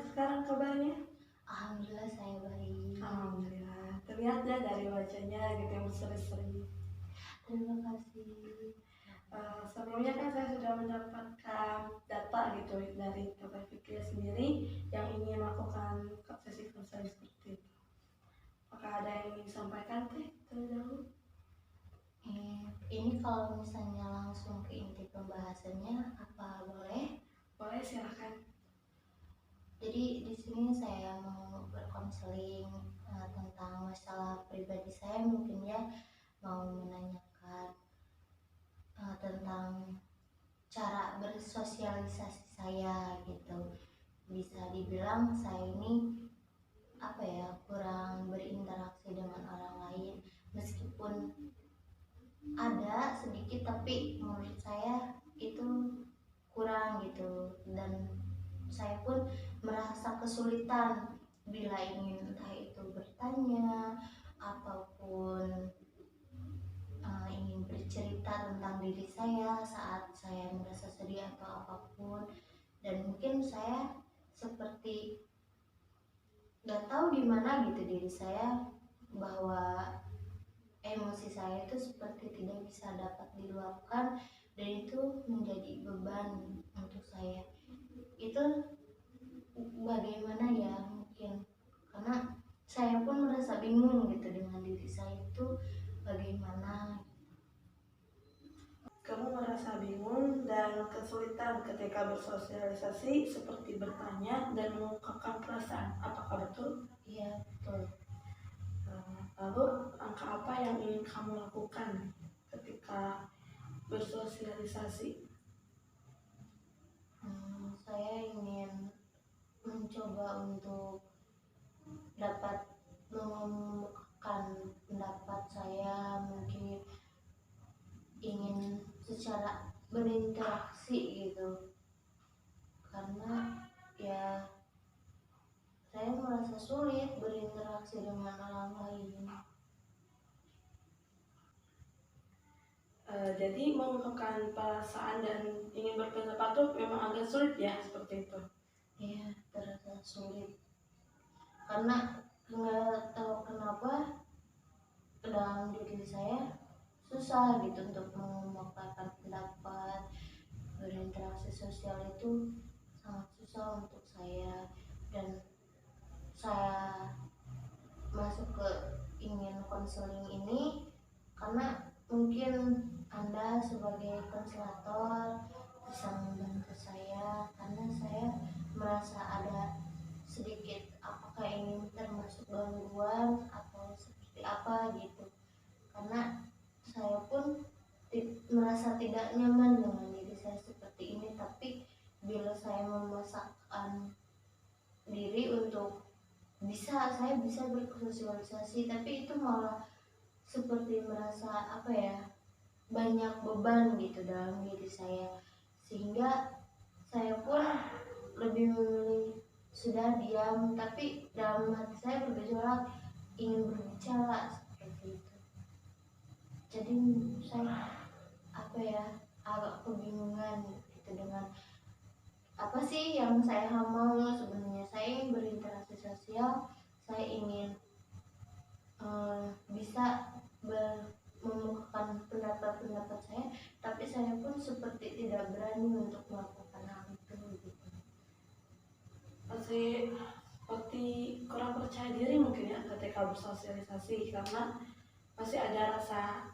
sekarang kabarnya? Alhamdulillah saya baik. Alhamdulillah. Terlihat ya dari wajahnya gitu yang berseri-seri. Terima kasih. Sebelumnya kan saya sudah mendapatkan data gitu dari Tata Fikri sendiri yang ingin melakukan sesi konseling seperti itu. Apakah ada yang ingin disampaikan terlebih dahulu? Ini kalau misalnya langsung ke inti pembahasannya apa boleh? Boleh, silakan. Jadi di sini saya mau berkonseling tentang masalah pribadi saya, mungkin ya, mau menanyakan tentang cara bersosialisasi saya gitu. Bisa dibilang saya ini apa ya, kurang berinteraksi dengan orang lain, meskipun ada sedikit tapi menurut saya itu kurang gitu, dan saya pun merasa kesulitan bila ingin entah itu bertanya ataupun ingin bercerita tentang diri saya saat saya merasa sedih atau apapun. Dan mungkin saya seperti gak tahu di mana gitu diri saya, bahwa emosi saya itu seperti tidak bisa dapat diluapkan, dan itu menjadi beban untuk saya. Itu bagaimana ya, mungkin karena saya pun merasa bingung gitu dengan diri saya itu bagaimana. Kamu merasa bingung dan kesulitan ketika bersosialisasi seperti bertanya dan mengungkapkan perasaan. Apakah betul? Iya, betul. Lalu langkah apa yang ingin kamu lakukan ketika bersosialisasi? Saya ingin mencoba untuk dapat mengemukakan pendapat saya, mungkin ingin secara berinteraksi gitu, karena ya saya merasa sulit berinteraksi dengan orang lain. Jadi mengungkapkan perasaan dan ingin berpendapat itu memang agak sulit ya, seperti itu. Iya, terasa sulit karena nggak tahu kenapa dalam diri saya susah gitu untuk mengungkapkan pendapat. Berinteraksi sosial itu sangat susah untuk saya, dan saya masuk ke ingin konseling ini karena mungkin Anda sebagai konselor bisa membantu saya, karena saya merasa ada sedikit apakah ini termasuk gangguan atau seperti apa gitu, karena saya pun merasa tidak nyaman dengan diri saya seperti ini. Tapi bila saya memaksakan diri untuk saya bisa bersosialisasi, tapi itu malah seperti merasa apa ya, banyak beban gitu dalam diri saya, sehingga saya pun lebih memilih sudah diam, tapi dalam hati saya bergejolak ingin berbicara seperti itu. Jadi saya apa ya, agak kebingungan gitu dengan apa sih yang saya mau. Sebenarnya saya ingin berinteraksi sosial, saya ingin bisa memukakan pendapat-pendapat saya, tapi saya pun seperti tidak berani untuk melakukan hal itu gitu. Masih seperti kurang percaya diri mungkin ya ketika bersosialisasi, karena masih ada rasa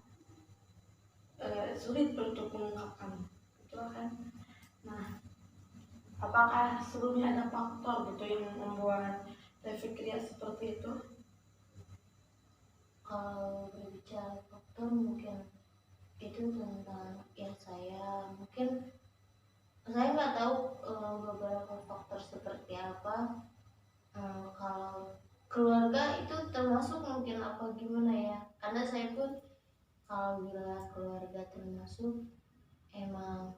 sulit untuk mengungkapkan, betul kan? Nah, apakah sebelumnya ada faktor gitu yang membuat berpikir seperti itu? Kalau berbicara faktor, mungkin itu tentang ya saya mungkin saya nggak tahu beberapa faktor seperti apa. Kalau keluarga itu termasuk mungkin apa gimana ya, karena saya pun kalau bila keluarga termasuk emang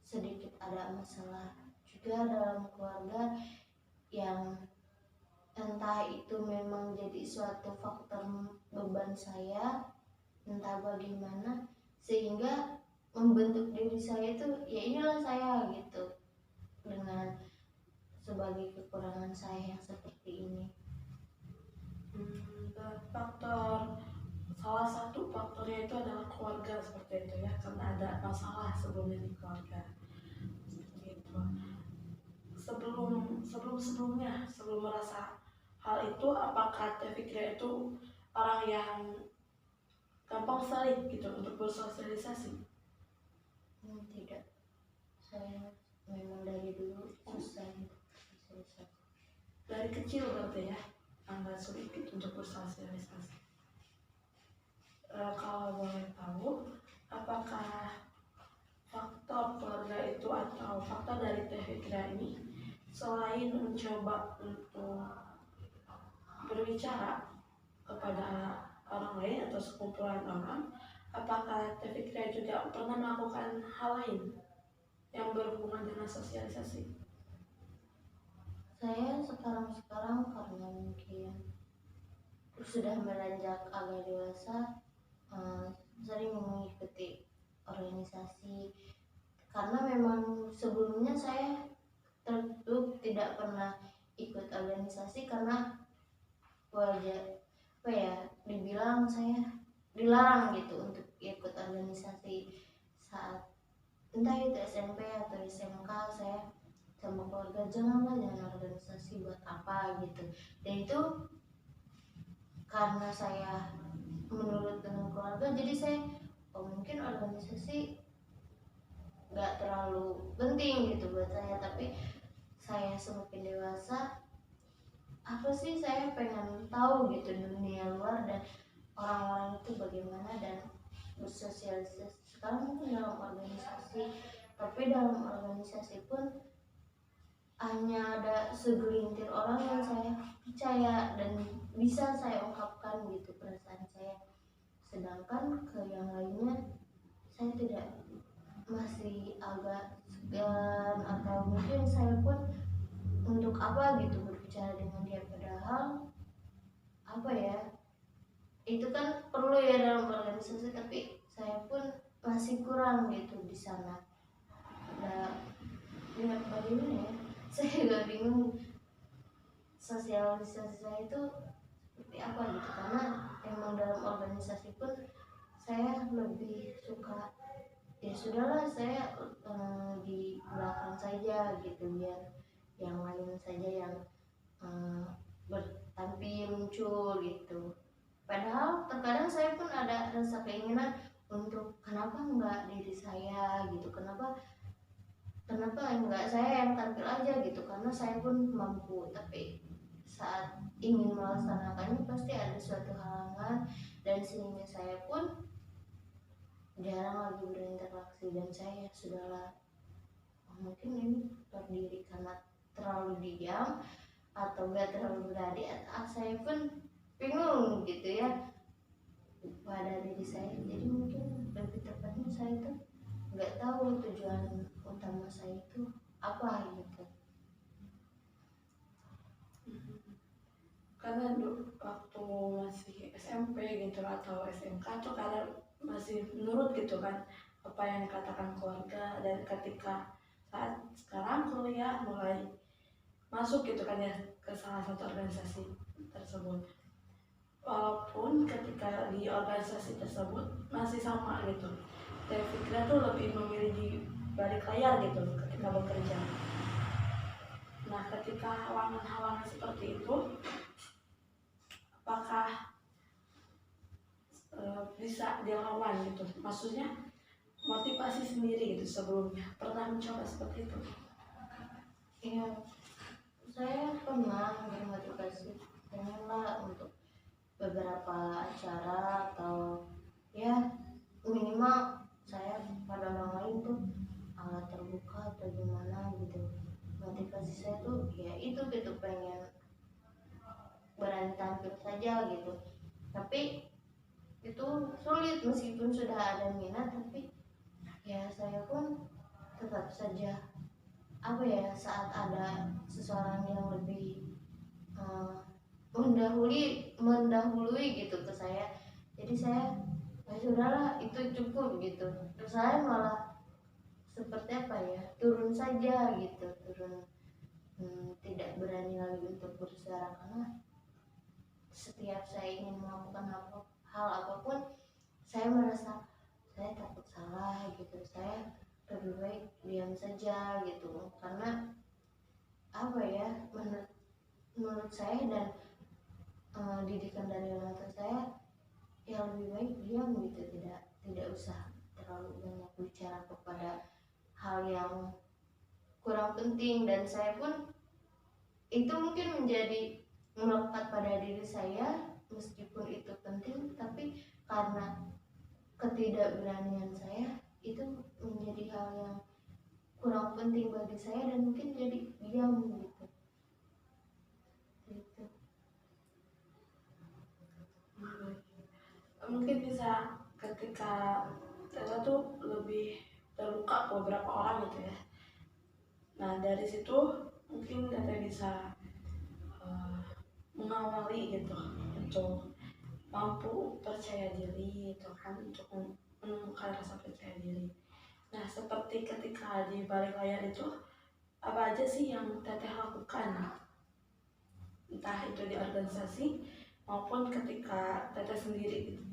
sedikit ada masalah juga dalam keluarga, yang entah itu memang jadi suatu faktor beban saya, entah bagaimana, sehingga membentuk diri saya itu ya inilah saya gitu, dengan sebagai kekurangan saya yang seperti ini. Salah satu faktornya itu adalah keluarga seperti itu ya, karena ada masalah sebelumnya di keluarga seperti itu. Sebelum merasa hal itu, apakah Teh Fikria itu orang yang gampang sekali gitu untuk bersosialisasi? Tidak, saya memang dari dulu susah gitu bersosialisasi. Dari kecil berarti ya, agak sulit gitu untuk bersosialisasi. Kalau boleh tahu, apakah faktor keluarga itu atau faktor dari Teh Fikria ini, selain mencoba untuk berbicara kepada orang lain atau sekumpulan orang, apakah Teh Fikria juga pernah melakukan hal lain yang berhubungan dengan sosialisasi? Saya sekarang karena mungkin sudah beranjak agak dewasa, sering mengikuti organisasi, karena memang sebelumnya saya tertutup tidak pernah ikut organisasi karena dibilang saya dilarang gitu untuk ikut organisasi. Saat entah itu SMP atau SMK, saya sama keluarga jangan organisasi, buat apa gitu. Dan itu karena saya menurut dengan keluarga, jadi saya mungkin organisasi nggak terlalu penting gitu buat saya. Tapi saya semakin dewasa, apa sih, saya pengen tahu gitu dunia luar dan orang-orang itu bagaimana, dan bersosialisasi. Sekarang mungkin dalam organisasi, tapi dalam organisasi pun hanya ada segelintir orang yang saya percaya dan bisa saya ungkapkan gitu perasaan saya, sedangkan ke yang lainnya saya tidak, masih agak segan, atau mungkin saya pun untuk apa gitu berbicara dengan dia, padahal apa ya, itu kan perlu ya dalam organisasi, tapi saya pun masih kurang gitu di sana. Nah, bagaimana ya, saya juga bingung sosialisasi saya itu seperti apa gitu, karena emang dalam organisasi pun saya lebih suka ya sudahlah, saya di belakang saja gitu, biar yang lain saja yang bertampil muncul gitu. Padahal terkadang saya pun ada rasa keinginan untuk kenapa enggak diri saya gitu, kenapa enggak saya yang tampil aja gitu, karena saya pun mampu. Tapi saat ingin melaksanakannya pasti ada suatu halangan, dan sehingga saya pun jarang lagi berinteraksi. Dan saya sudahlah, mungkin ini terdiri karena terlalu diam atau enggak terlalu berani, atau saya pun bingung gitu ya pada diri saya. Jadi mungkin lebih tepatnya saya tuh nggak tahu tujuan utama saya itu apa gitu. Karena waktu masih SMP gitu atau SMK tuh kadang masih menurut gitu kan apa yang dikatakan keluarga, dan ketika saat sekarang kuliah mulai masuk gitu kan ya ke salah satu organisasi tersebut, walaupun ketika di organisasi tersebut masih sama gitu, dan Fikra tuh lebih memilih di balik layar gitu ketika bekerja. Nah, ketika halangan-halangan seperti itu, apakah bisa dilawan gitu? Maksudnya motivasi sendiri gitu sebelumnya pernah mencoba seperti itu? Iya, saya pernah bermotivasi pengenlah untuk beberapa acara, atau ya minimal saya pada orang lain tuh alat terbuka atau gimana gitu. Motivasi saya tuh ya itu gitu, pengen berani tampil saja gitu. Tapi itu sulit, meskipun sudah ada minat, tapi ya saya pun tetap saja apa ya, saat ada seseorang yang lebih mendahului gitu ke saya, jadi saya ya sudahlah, itu cukup gitu. Terus saya malah seperti apa ya, turun saja gitu, turun tidak berani lagi untuk bersuara, karena setiap saya ingin melakukan hal apapun, saya merasa saya takut salah gitu. Saya lebih baik diam saja gitu, karena apa ya, menurut saya dan didikan dari orang tua saya, ya lebih baik diam gitu, tidak usah terlalu banyak bicara kepada hal yang kurang penting. Dan saya pun itu mungkin menjadi melekat pada diri saya, meskipun itu penting, tapi karena ketidakberanian saya, itu menjadi hal yang kurang penting bagi saya, dan mungkin jadi diam gitu. Mungkin bisa ketika kita tuh lebih terluka ke beberapa orang gitu ya. Nah dari situ mungkin kita bisa mengawali gitu untuk mampu percaya diri itu kan, untuk menemukan rasa percaya diri. Nah seperti ketika di balik layar itu, apa aja sih yang teteh lakukan, entah itu di organisasi maupun ketika teteh sendiri gitu?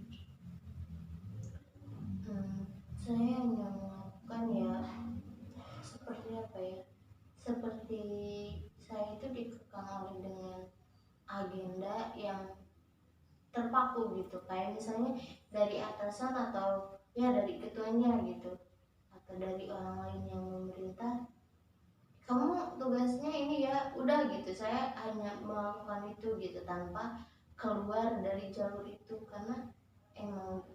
Saya hanya melakukan ya seperti apa ya, seperti saya itu dikekang oleh dengan agenda yang terpaku gitu, kayak misalnya dari atasan atau ya dari ketuanya gitu, atau dari orang lain yang memerintah, kamu tugasnya ini ya, udah gitu. Saya hanya melakukan itu gitu, tanpa keluar dari jalur itu, karena emang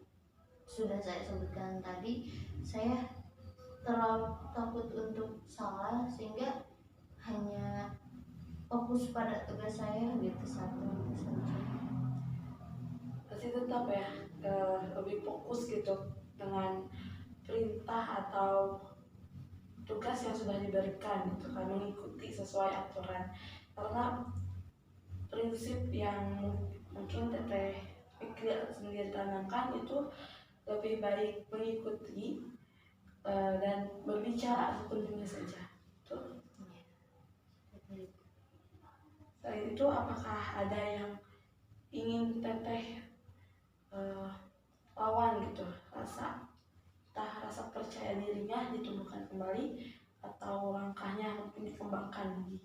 sudah saya sebutkan tadi, saya terlalu takut untuk salah, sehingga hanya fokus pada tugas saya gitu, satu itu saja. Pasti tetap ya lebih fokus gitu dengan perintah atau tugas yang sudah diberikan gitu kan, mengikuti sesuai aturan. Karena prinsip yang mungkin teteh pikir sendiri tanamkan itu lebih baik mengikuti dan berbicara sepenuhnya saja. Tuh. Selain itu apakah ada yang ingin teteh lawan gitu, rasa percaya dirinya ditumbuhkan kembali, atau langkahnya mungkin dikembangkan lagi?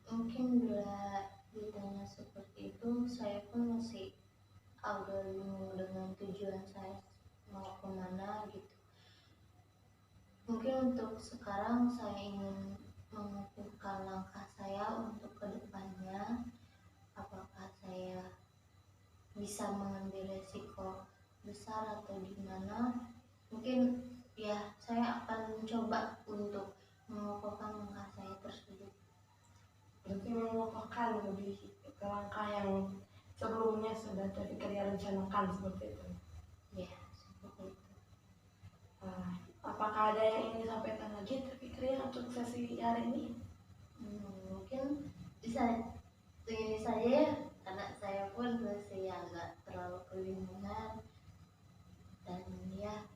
Mungkin bila ditanya seperti itu, saya pun masih agak bingung dengan tujuan saya mau kemana gitu. Mungkin untuk sekarang saya ingin mengukuhkan langkah saya untuk kedepannya, apakah saya bisa mengambil resiko besar atau gimana. Mungkin ya saya akan mencoba untuk mengukuhkan langkah saya tersebut. Berarti mengukuhkan lebih ke langkah yang sebelumnya sudah terpikir rencanakan seperti itu. Ya, seperti itu. Apakah ada yang ingin disampaikan lagi terpikir untuk sesi hari ini? Mungkin bisa begini saja ya, karena saya pun masih agak terlalu kebingungan, dan ya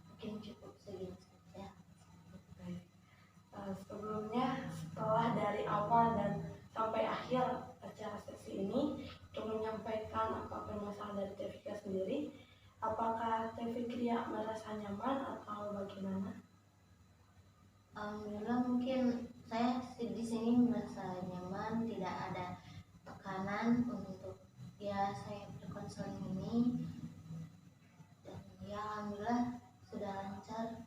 mungkin cukup segini saja. Baik. Sebelumnya, setelah dari awal dan sampai akhir acara sesi ini untuk menyampaikan apa permasalahan dari Teh Fikria sendiri, apakah Teh Fikria merasa nyaman atau bagaimana? Alhamdulillah, mungkin saya di sini merasa nyaman, tidak ada tekanan untuk ya saya berkonseling ini, dan ya alhamdulillah sudah lancar.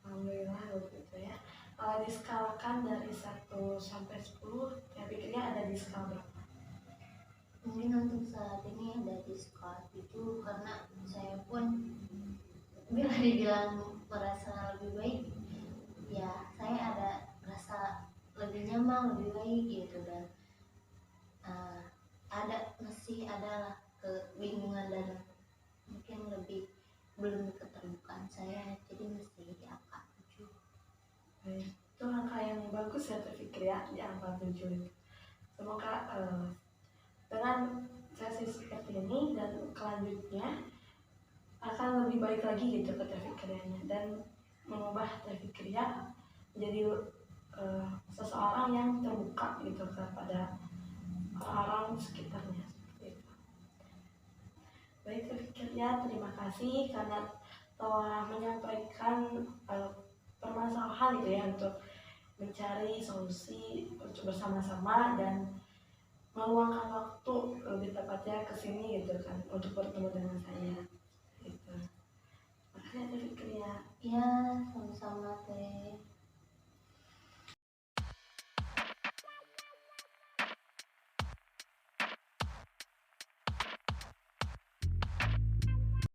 Alhamdulillah begitu ya. Kalau diskalakan dari 1 sampai 10, Teh Fikria ada di skala berapa? Mungkin untuk saat ini ada di skala 7, karena saya pun bila dibilang merasa lebih baik, ya saya ada rasa lebih nyaman, lebih baik gitu, dan masih adalah kebingungan dan mungkin lebih belum keterbukaan saya, jadi mesti di angka 7. Baik, itu langkah yang bagus ya Teh Fikria, di angka 7. Semoga dengan sesi seperti ini dan kelanjutnya akan lebih baik lagi gitu ke Teh Fikrianya, dan mengubah Teh Fikria menjadi seseorang yang terbuka gitu kepada orang-orang sekitarnya seperti itu. Baik, saya pikir ya, terima kasih karena telah menyampaikan permasalahan gitu ya untuk mencari solusi untuk bersama-sama dan meluangkan waktu lebih tepatnya ke sini gitu kan untuk bertemu dengan saya gitu. Makasih ya Teh Fikri ya. Ya, sama-sama teh.